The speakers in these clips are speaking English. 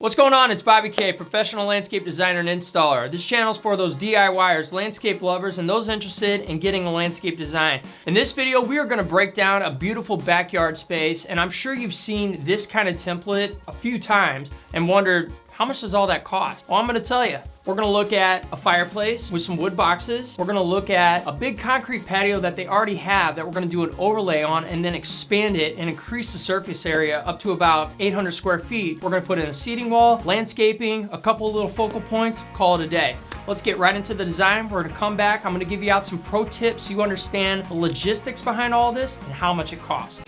What's going on? It's Bobby K, professional landscape designer and installer. This channel is for those DIYers, landscape lovers, and those interested in getting a landscape design. In this video, we are going to break down a beautiful backyard space, and I'm sure you've seen this kind of template a few times and wondered, how much does all that cost? Well, I'm going to tell you. We're going to look at a fireplace with some wood boxes. We're going to look at a big concrete patio that they already have that we're going to do an overlay on and then expand it and increase the surface area up to about 800 square feet. We're going to put in a seating wall, landscaping, a couple of little focal points, call it a day. Let's get right into the design. We're going to come back. I'm going to give you out some pro tips so you understand the logistics behind all this and how much it costs.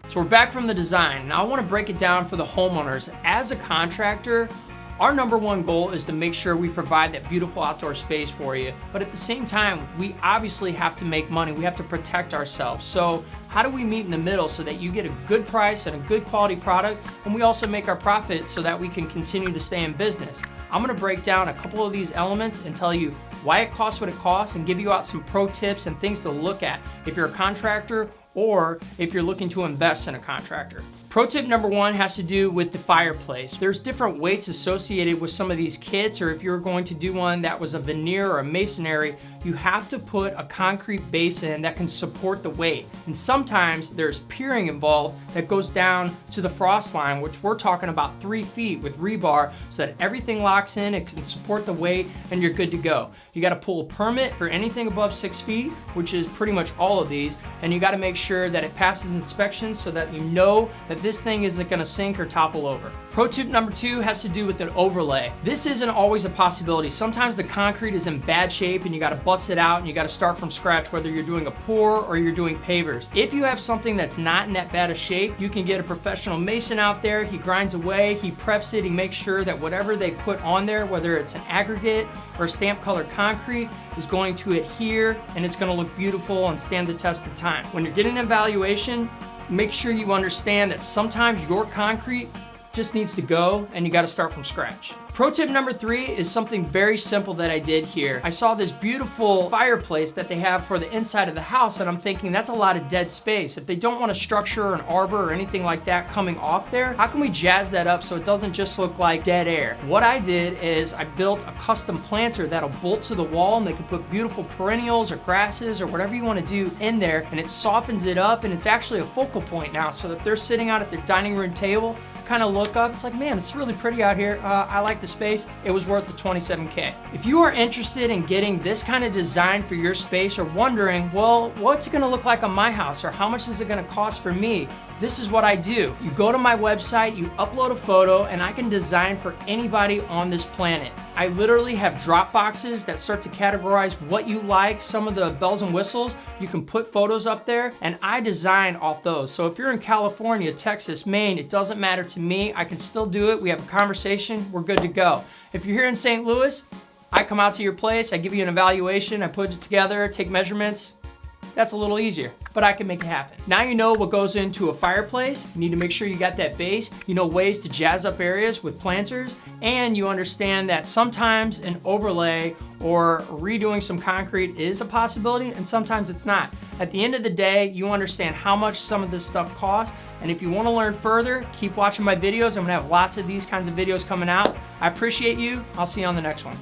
So we're back from the design. Now I want to break it down for the homeowners. As a contractor, our number one goal is to make sure we provide that beautiful outdoor space for you. But at the same time, we obviously have to make money. We have to protect ourselves. So how do we meet in the middle so that you get a good price and a good quality product, and we also make our profit so that we can continue to stay in business? I'm going to break down a couple of these elements and tell you why it costs what it costs and give you out some pro tips and things to look at if you're a contractor or if you're looking to invest in a contractor. Pro tip number one has to do with the fireplace. There's different weights associated with some of these kits, or if you're going to do one that was a veneer or a masonry, you have to put a concrete base in that can support the weight. And sometimes there's piering involved that goes down to the frost line, which we're talking about 3 feet with rebar so that everything locks in, it can support the weight, and you're good to go. You gotta pull a permit for anything above 6 feet, which is pretty much all of these, and you gotta make sure that it passes inspection so that you know that this thing isn't gonna sink or topple over. Pro tip number two has to do with an overlay. This isn't always a possibility. Sometimes the concrete is in bad shape and you gotta bust it out and you gotta start from scratch, whether you're doing a pour or you're doing pavers. If you have something that's not in that bad of shape, you can get a professional mason out there. He grinds away, he preps it, he makes sure that whatever they put on there, whether it's an aggregate or stamp colored concrete, is going to adhere and it's gonna look beautiful and stand the test of time. When you're getting an evaluation, make sure you understand that sometimes your concrete just needs to go and you got to start from scratch. Pro tip number three is something very simple that I did here. I saw this beautiful fireplace that they have for the inside of the house, and I'm thinking that's a lot of dead space. If they don't want a structure or an arbor or anything like that coming off there, how can we jazz that up so it doesn't just look like dead air? What I did is I built a custom planter that'll bolt to the wall, and they can put beautiful perennials or grasses or whatever you want to do in there, and it softens it up, and it's actually a focal point now, so that if they're sitting out at their dining room table, kind of look up, it's like, man, it's really pretty out here. I like the space. It was worth the $27K. If you are interested in getting this kind of design for your space, or wondering, well, what's it gonna look like on my house, or how much is it gonna cost for me? This is what I do. You go to my website, you upload a photo, and I can design for anybody on this planet. I literally have drop boxes that start to categorize what you like, some of the bells and whistles. You can put photos up there, and I design off those. So if you're in California, Texas, Maine, it doesn't matter to me. I can still do it. We have a conversation. We're good to go. If you're here in St. Louis, I come out to your place, I give you an evaluation, I put it together, take measurements. That's a little easier, but I can make it happen. Now you know what goes into a fireplace. You need to make sure you got that base. You know ways to jazz up areas with planters, and you understand that sometimes an overlay or redoing some concrete is a possibility, and sometimes it's not. At the end of the day, you understand how much some of this stuff costs, And if you want to learn further, keep watching my videos. I'm gonna have lots of these kinds of videos coming out. I appreciate you. I'll see you on the next one.